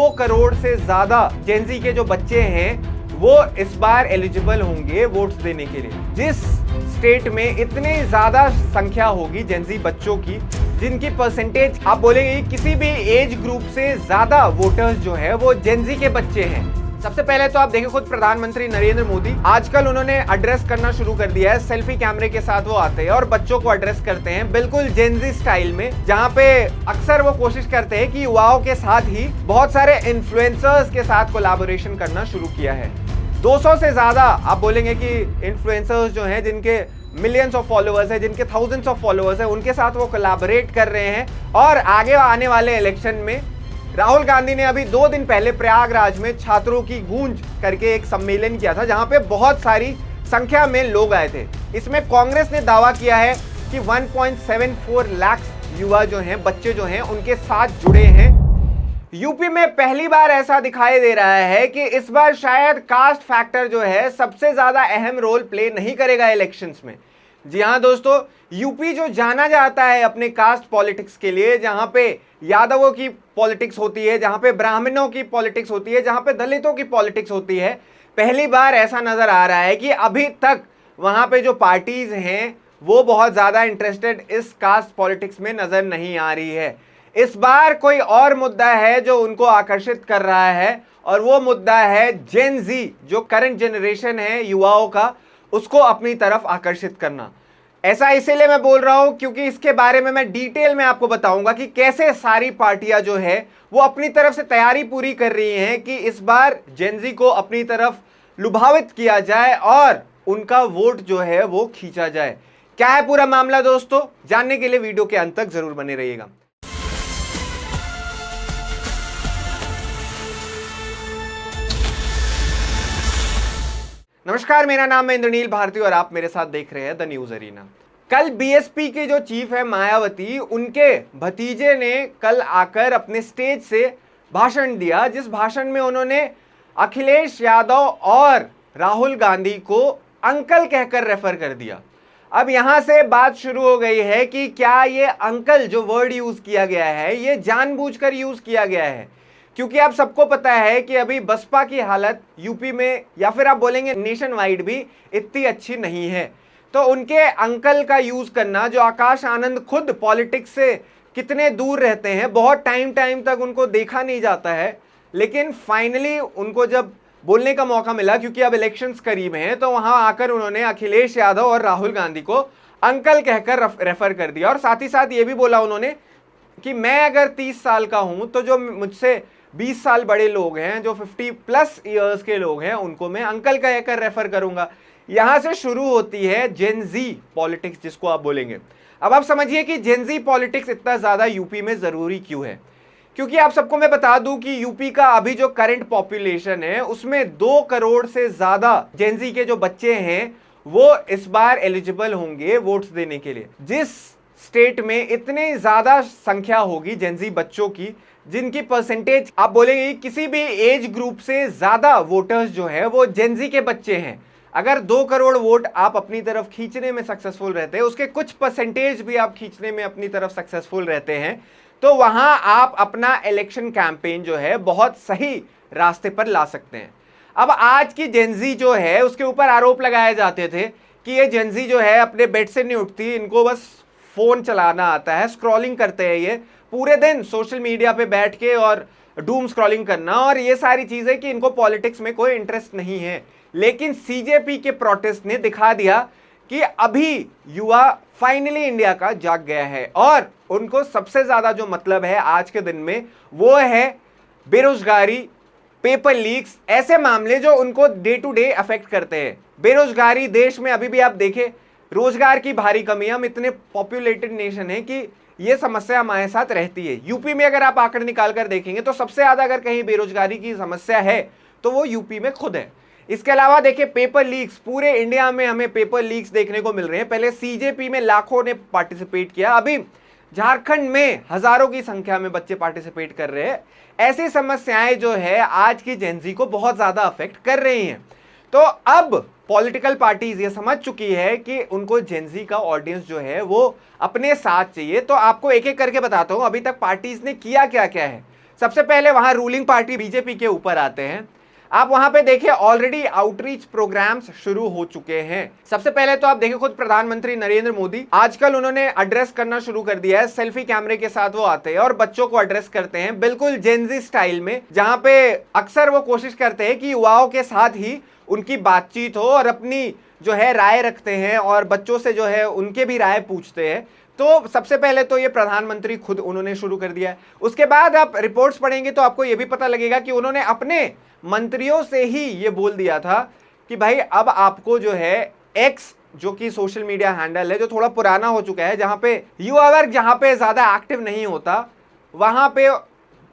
2 करोड़ से ज्यादा जेनजी के जो बच्चे हैं वो इस बार एलिजिबल होंगे वोट्स देने के लिए। जिस स्टेट में इतनी ज्यादा संख्या होगी जेनजी बच्चों की, जिनकी परसेंटेज आप बोलेंगे किसी भी एज ग्रुप से ज्यादा वोटर्स जो है वो जेनजी के बच्चे हैं। सबसे पहले तो आप देखें, खुद प्रधानमंत्री नरेंद्र मोदी आजकल उन्होंने एड्रेस करना शुरू कर दिया है। सेल्फी कैमरे के साथ वो आते हैं और बच्चों को एड्रेस करते हैं बिल्कुल जेनजी स्टाइल में, जहां पे अक्सर वो कोशिश करते हैं कि युवाओं के साथ ही बहुत सारे इन्फ्लुएंसर्स के साथ कोलैबोरेशन करना शुरू किया है। 200 से ज्यादा आप बोलेंगे कि इन्फ्लुएंसर्स जो हैं, जिनके मिलियंस ऑफ फॉलोअर्स हैं, जिनके थाउजेंड्स ऑफ फॉलोअर्स हैं, उनके साथ वो कोलैबोरेट कर रहे हैं। और आगे आने वाले इलेक्शन में राहुल गांधी ने अभी 2 दिन पहले प्रयागराज में छात्रों की गूंज करके एक सम्मेलन किया था, जहां पे बहुत सारी संख्या में लोग आए थे। इसमें कांग्रेस ने दावा किया है कि 1.74 लाख युवा जो हैं, बच्चे जो हैं, उनके साथ जुड़े हैं। यूपी में पहली बार ऐसा दिखाई दे रहा है कि इस बार शायद कास्ट फैक्टर जो है सबसे ज्यादा अहम रोल प्ले नहीं करेगा इलेक्शंस में। जी हाँ दोस्तों, यूपी जो जाना जाता है अपने कास्ट पॉलिटिक्स के लिए, जहां पे यादवों की पॉलिटिक्स होती है, जहां पे ब्राह्मणों की पॉलिटिक्स होती है, जहां पे दलितों की पॉलिटिक्स होती है, पहली बार ऐसा नजर आ रहा है कि अभी तक वहां पे जो पार्टीज हैं वो बहुत ज्यादा इंटरेस्टेड इस कास्ट पॉलिटिक्स में नजर नहीं आ रही है। इस बार कोई और मुद्दा है जो उनको आकर्षित कर रहा है, और वो मुद्दा है जेन जी, जो करंट जनरेशन है युवाओं का, उसको अपनी तरफ आकर्षित करना। ऐसा इसीलिए मैं बोल रहा हूं क्योंकि इसके बारे में मैं डिटेल में आपको बताऊंगा कि कैसे सारी पार्टियां जो है वो अपनी तरफ से तैयारी पूरी कर रही हैं कि इस बार जेन जी को अपनी तरफ लुभावित किया जाए और उनका वोट जो है वो खींचा जाए। क्या है पूरा मामला दोस्तों, जानने के लिए वीडियो के अंत तक जरूर बने रहिएगा। नमस्कार, मेरा नाम है इंद्रनील भारती और आप मेरे साथ देख रहे हैं द न्यूज अरीना। कल बीएसपी के जो चीफ है मायावती, उनके भतीजे ने कल आकर अपने स्टेज से भाषण दिया, जिस भाषण में उन्होंने अखिलेश यादव और राहुल गांधी को अंकल कहकर रेफर कर दिया। अब यहां से बात शुरू हो गई है कि क्या ये अंकल जो वर्ड यूज किया गया है ये जानबूझकर यूज किया गया है, क्योंकि आप सबको पता है कि अभी बसपा की हालत यूपी में या फिर आप बोलेंगे नेशन वाइड भी इतनी अच्छी नहीं है। तो उनके अंकल का यूज करना, जो आकाश आनंद खुद पॉलिटिक्स से कितने दूर रहते हैं, बहुत टाइम तक उनको देखा नहीं जाता है, लेकिन फाइनली उनको जब बोलने का मौका मिला, क्योंकि अब इलेक्शंस करीब हैं, तो वहां आकर उन्होंने अखिलेश यादव और राहुल गांधी को अंकल कहकर रेफर कर दिया। और साथ ही साथ ये भी बोला उन्होंने कि मैं अगर 30 साल का हूं तो जो मुझसे 20 साल बड़े लोग हैं, जो 50+ ईयर्स के लोग हैं, उनको मैं अंकल कहकर रेफर करूंगा। यहां से शुरू होती है जेन जी पॉलिटिक्स, जिसको आप बोलेंगे। अब आप समझिए कि जेन जी पॉलिटिक्स इतना ज्यादा यूपी में जरूरी क्यों है, क्योंकि आप सबको मैं बता दूं कि यूपी का अभी जो करंट पॉपुलेशन है उसमें 2 करोड़ से ज्यादा जेन जी के जो बच्चे हैं वो इस बार एलिजिबल होंगे वोट्स देने के लिए। जिस स्टेट में इतनी ज्यादा संख्या होगी जेन जी बच्चों की, जिनकी परसेंटेज आप बोलेंगे किसी भी एज ग्रुप से ज्यादा वोटर्स जो है वो जेन जी के बच्चे हैं। अगर 2 करोड़ वोट आप अपनी तरफ खींचने में सक्सेसफुल रहते हैं, उसके कुछ परसेंटेज भी आप खींचने में अपनी तरफ सक्सेसफुल रहते हैं, तो वहां आप अपना इलेक्शन कैंपेन जो है बहुत सही रास्ते पर ला सकते हैं। अब आज की जेन जी जो है उसके ऊपर आरोप लगाए जाते थे कि ये जेन जी जो है अपने बेड से नहीं उठती, इनको बस फोन चलाना आता है, स्क्रॉलिंग करते हैं ये पूरे दिन सोशल मीडिया पे बैठ के, और डूम स्क्रॉलिंग करना और ये सारी चीजें, कि इनको पॉलिटिक्स में कोई इंटरेस्ट नहीं है। लेकिन सीजेपी के प्रोटेस्ट ने दिखा दिया कि अभी युवा फाइनली इंडिया का जाग गया है और उनको सबसे ज्यादा जो मतलब है आज के दिन में वो है बेरोजगारी, पेपर लीक्स, ऐसे मामले जो उनको डे टू डे अफेक्ट करते हैं। बेरोजगारी, देश में अभी भी आप देखें रोजगार की भारी कमी, हम इतने पॉपुलेटेड नेशन है कि ये समस्या हमारे साथ रहती है। यूपी में अगर आप आंकड़े निकाल कर देखेंगे तो सबसे ज्यादा अगर कहीं बेरोजगारी की समस्या है तो वो यूपी में खुद है। इसके अलावा देखिए पेपर लीक्स, पूरे इंडिया में हमें पेपर लीक्स देखने को मिल रहे हैं। पहले सीजेपी में लाखों ने पार्टिसिपेट किया, अभी झारखंड में हजारों की संख्या में बच्चे पार्टिसिपेट कर रहे हैं। ऐसी समस्याएं जो है आज की जेन जी को बहुत ज्यादा अफेक्ट कर रही हैं। तो अब पॉलिटिकल पार्टीज ये समझ चुकी है कि उनको जेन जी का ऑडियंस जो है वो अपने साथ चाहिए। तो आपको एक एक करके बताता हूं अभी तक पार्टीज ने किया क्या क्या है। सबसे पहले वहां रूलिंग पार्टी बीजेपी के ऊपर आते हैं। आप वहां पे देखिए ऑलरेडी आउटरीच प्रोग्राम्स शुरू हो चुके हैं। सबसे पहले तो आप देखिए खुद प्रधानमंत्री नरेंद्र मोदी आजकल उन्होंने एड्रेस करना शुरू कर दिया है। सेल्फी कैमरे के साथ वो आते हैं और बच्चों को एड्रेस करते हैं बिल्कुल जेनजी स्टाइल में, जहां पे अक्सर वो कोशिश करते हैं कि युवाओं के साथ ही उनकी बातचीत हो और अपनी जो है राय रखते हैं और बच्चों से जो है उनके भी राय पूछते हैं। तो सबसे पहले तो ये प्रधानमंत्री खुद उन्होंने शुरू कर दिया है। उसके बाद आप रिपोर्ट्स पढ़ेंगे तो आपको ये भी पता लगेगा कि उन्होंने अपने मंत्रियों से ही ये बोल दिया था कि भाई अब आपको जो है एक्स, जो कि सोशल मीडिया हैंडल है जो थोड़ा पुराना हो चुका है, जहां पे युवा वर्ग जहां पे ज्यादा एक्टिव नहीं होता, वहां पे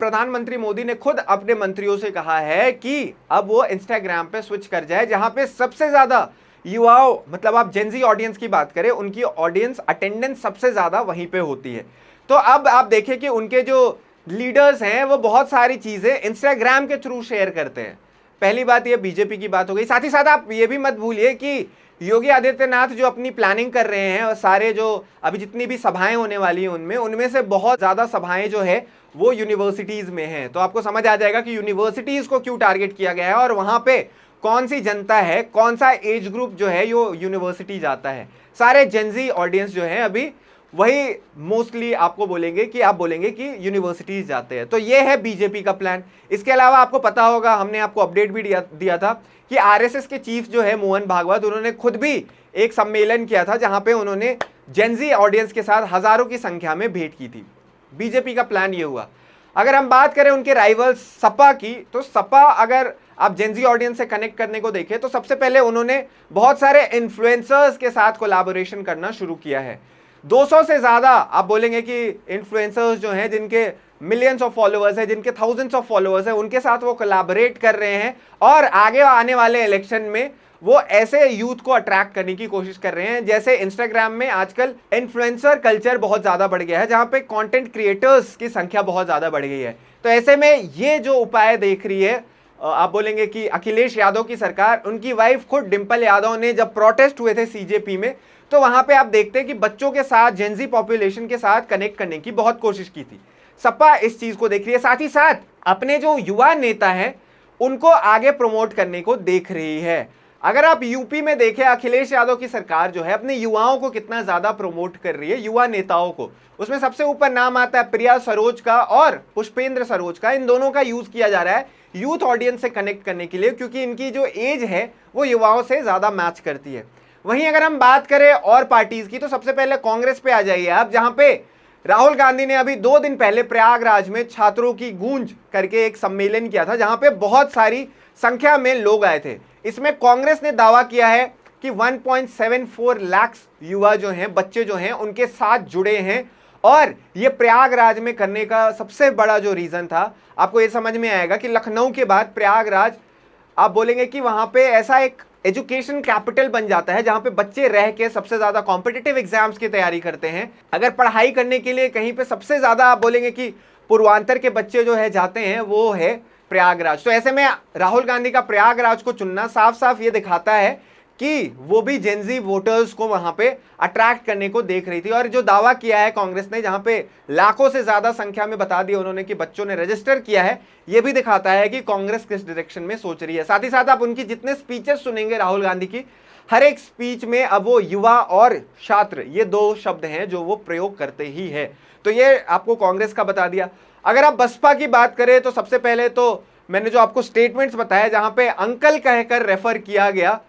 प्रधानमंत्री मोदी ने खुद अपने मंत्रियों से कहा है कि अब वो इंस्टाग्राम पे स्विच कर जाए, जहां पे सबसे ज्यादा युवाओं, मतलब आप जेनजी ऑडियंस की बात करें, उनकी ऑडियंस अटेंडेंस सबसे ज्यादा वहीं पे होती है। तो अब आप देखें कि उनके जो लीडर्स हैं वो बहुत सारी चीजें इंस्टाग्राम के थ्रू शेयर करते हैं। पहली बात ये बीजेपी की बात हो गई। साथ ही साथ आप ये भी मत भूलिए कि योगी आदित्यनाथ जो अपनी प्लानिंग कर रहे हैं और सारे जो अभी जितनी भी सभाएं होने वाली हैं उनमें से बहुत ज्यादा सभाएं जो है वो यूनिवर्सिटीज में हैं। तो आपको समझ आ जाएगा कि यूनिवर्सिटीज को क्यों टारगेट किया गया है और वहां पे कौन सी जनता है, कौन सा एज ग्रुप जो है यो यूनिवर्सिटी जाता है। सारे जेनजी ऑडियंस जो है अभी वही मोस्टली आपको बोलेंगे कि आप बोलेंगे कि यूनिवर्सिटीज जाते हैं। तो ये है बीजेपी का प्लान। इसके अलावा आपको पता होगा, हमने आपको अपडेट भी दिया था कि आरएसएस के चीफ जो है मोहन भागवत, उन्होंने खुद भी एक सम्मेलन किया था जहां पे उन्होंने जेनजी ऑडियंस के साथ हजारों की संख्या में भेंट की थी। बीजेपी का प्लान ये हुआ। अगर हम बात करें उनके राइवल्स सपा की, तो सपा अगर आप जेनजी ऑडियंस से कनेक्ट करने को देखें तो सबसे पहले उन्होंने बहुत सारे इन्फ्लुएंसर्स के साथ कोलैबोरेशन करना शुरू किया है। 200 से ज्यादा आप बोलेंगे कि इन्फ्लुएंसर्स जो हैं जिनके मिलियंस ऑफ फॉलोअर्स हैं, जिनके थाउजेंड्स ऑफ फॉलोअर्स हैं, उनके साथ वो कोलैबोरेट कर रहे हैं और आगे आने वाले इलेक्शन में वो ऐसे यूथ को अट्रैक्ट करने की कोशिश कर रहे हैं। जैसे इंस्टाग्राम में आजकल इन्फ्लुएंसर कल्चर बहुत ज्यादा बढ़ गया है, जहां पे कंटेंट क्रिएटर्स की संख्या बहुत ज्यादा बढ़ गई है। तो ऐसे में ये जो उपाय देख रही है, आप बोलेंगे कि अखिलेश यादव की सरकार, उनकी वाइफ खुद डिंपल यादव ने जब प्रोटेस्ट हुए थे सीजेपी में, तो वहां पे आप देखते हैं कि बच्चों के साथ, जेनजी पॉपुलेशन के साथ कनेक्ट करने की बहुत कोशिश की थी। सपा इस चीज को देख रही है, साथ ही साथ अपने जो युवा नेता हैं उनको आगे प्रमोट करने को देख रही है। अगर आप यूपी में देखें, अखिलेश यादव की सरकार जो है अपने युवाओं को कितना ज्यादा प्रमोट कर रही है, युवा नेताओं को। उसमें सबसे ऊपर नाम आता है प्रिया सरोज का और पुष्पेंद्र सरोज का। इन दोनों का यूज किया जा रहा है यूथ ऑडियंस से कनेक्ट करने के लिए, क्योंकि इनकी जो एज है वो युवाओं से ज्यादा मैच करती है। वहीं अगर हम बात करें और पार्टीज की, तो सबसे पहले कांग्रेस पे आ जाइए आप, जहां पे राहुल गांधी ने अभी 2 दिन पहले प्रयागराज में छात्रों की गूंज करके एक सम्मेलन किया था, जहां पे बहुत सारी संख्या में लोग आए थे। इसमें कांग्रेस ने दावा किया है कि 1.74 लाख युवा जो हैं, बच्चे जो हैं, उनके साथ जुड़े हैं। और ये प्रयागराज में करने का सबसे बड़ा जो रीजन था, आपको ये समझ में आएगा कि लखनऊ के बाद प्रयागराज, आप बोलेंगे कि वहां पे ऐसा एक एजुकेशन कैपिटल बन जाता है जहां पे बच्चे रह के सबसे ज्यादा कॉम्पिटिटिव एग्जाम्स की तैयारी करते हैं। अगर पढ़ाई करने के लिए कहीं पे सबसे ज्यादा आप बोलेंगे कि पूर्वांचल के बच्चे जो है जाते हैं, वो है प्रयागराज। तो ऐसे में राहुल गांधी का प्रयागराज को चुनना साफ साफ ये दिखाता है कि वो भी जेनजी वोटर्स को वहां पे अट्रैक्ट करने को देख रही थी। और जो दावा किया है कांग्रेस ने, जहां पे लाखों से ज्यादा संख्या में बता दिया उन्होंने कि बच्चों ने रजिस्टर किया है, ये भी दिखाता है कि कांग्रेस किस डायरेक्शन में सोच रही है। साथ ही साथ आप उनकी जितने स्पीचेस सुनेंगे राहुल गांधी की, हर एक स्पीच में अब वो युवा और छात्र, ये 2 शब्द हैं जो वो प्रयोग करते ही है। तो ये आपको कांग्रेस का बता दिया। अगर आप बसपा की बात करें तो सबसे पहले तो मैंने जो आपको स्टेटमेंट्स बताया, जहां पे अंकल कहकर रेफर किया गया,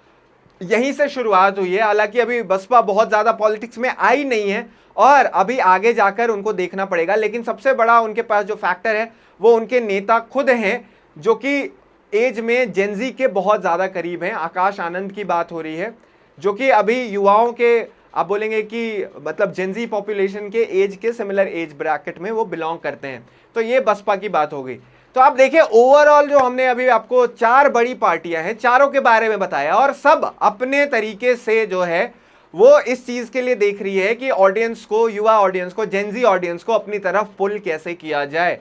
यहीं से शुरुआत हुई है। हालांकि अभी बसपा बहुत ज्यादा पॉलिटिक्स में आई नहीं है और अभी आगे जाकर उनको देखना पड़ेगा, लेकिन सबसे बड़ा उनके पास जो फैक्टर है वो उनके नेता खुद हैं, जो कि एज में जेनजी के बहुत ज्यादा करीब हैं। आकाश आनंद की बात हो रही है, जो कि अभी युवाओं के, आप बोलेंगे कि मतलब जेनजी पॉपुलेशन के एज के सिमिलर एज ब्रैकेट में वो बिलोंग करते हैं। तो ये बसपा की बात हो गई। तो आप देखिए ओवरऑल जो हमने अभी आपको 4 बड़ी पार्टियां हैं, चारों के बारे में बताया, और सब अपने तरीके से जो है वो इस चीज के लिए देख रही है कि ऑडियंस को, युवा ऑडियंस को, जेनजी ऑडियंस को अपनी तरफ पुल कैसे किया जाए।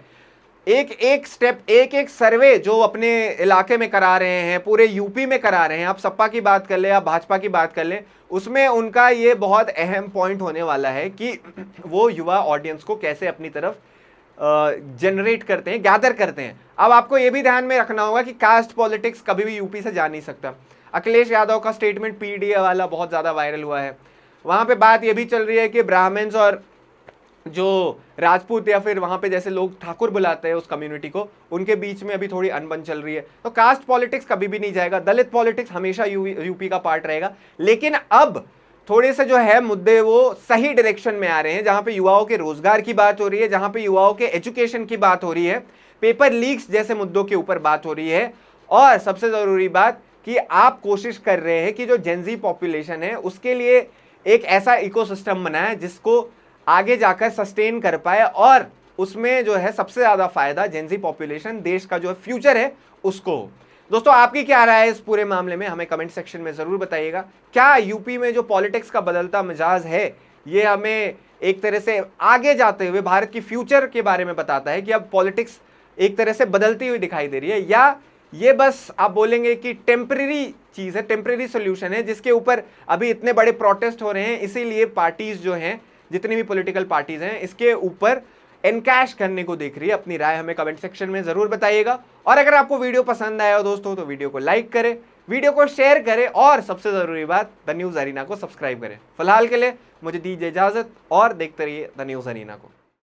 एक एक स्टेप, एक एक सर्वे जो अपने इलाके में करा रहे हैं, पूरे यूपी में करा रहे हैं, आप सपा की बात कर ले, आप भाजपा की बात कर ले, उसमें उनका ये बहुत अहम पॉइंट होने वाला है कि वो युवा ऑडियंस को कैसे अपनी तरफ जनरेट करते हैं, गैदर करते हैं। अब आपको ये भी ध्यान में रखना होगा कि कास्ट पॉलिटिक्स कभी भी यूपी से जा नहीं सकता। अखिलेश यादव का स्टेटमेंट पीडीए वाला बहुत ज़्यादा वायरल हुआ है। वहाँ पे बात ये भी चल रही है कि ब्राह्मण्स और जो राजपूत या फिर वहाँ पे जैसे लोग ठाकुर बुलाते हैं उस कम्युनिटी को, उनके बीच में अभी थोड़ी अनबन चल रही है। तो कास्ट पॉलिटिक्स कभी भी नहीं जाएगा, दलित पॉलिटिक्स हमेशा यूपी का पार्ट रहेगा। लेकिन अब थोड़े से जो है मुद्दे वो सही डायरेक्शन में आ रहे हैं, जहाँ पे युवाओं के रोजगार की बात हो रही है, जहाँ पे युवाओं के एजुकेशन की बात हो रही है, पेपर लीक्स जैसे मुद्दों के ऊपर बात हो रही है। और सबसे ज़रूरी बात कि आप कोशिश कर रहे हैं कि जो जेनजी पॉपुलेशन है उसके लिए एक ऐसा इकोसिस्टम बनाए जिसको आगे जाकर सस्टेन कर पाए, और उसमें जो है सबसे ज़्यादा फायदा जेनजी पॉपुलेशन, देश का जो फ्यूचर है उसको। दोस्तों आपकी क्या राय है इस पूरे मामले में, हमें कमेंट सेक्शन में ज़रूर बताइएगा। क्या यूपी में जो पॉलिटिक्स का बदलता मिजाज है ये हमें एक तरह से आगे जाते हुए भारत की फ्यूचर के बारे में बताता है कि अब पॉलिटिक्स एक तरह से बदलती हुई दिखाई दे रही है, या ये बस आप बोलेंगे कि टेम्परेरी चीज़ है, टेम्परेरी सोल्यूशन है जिसके ऊपर अभी इतने बड़े प्रोटेस्ट हो रहे हैं, इसीलिए पार्टीज जो हैं, जितनी भी पॉलिटिकल पार्टीज हैं, इसके ऊपर एनकैश करने को देख रही है। अपनी राय हमें कमेंट सेक्शन में जरूर बताइएगा। और अगर आपको वीडियो पसंद आया हो दोस्तों तो वीडियो को लाइक करें, वीडियो को शेयर करें, और सबसे जरूरी बात द न्यूज़ अरीना को सब्सक्राइब करें। फिलहाल के लिए मुझे दीजिए इजाजत और देखते रहिए द न्यूज़ अरीना को।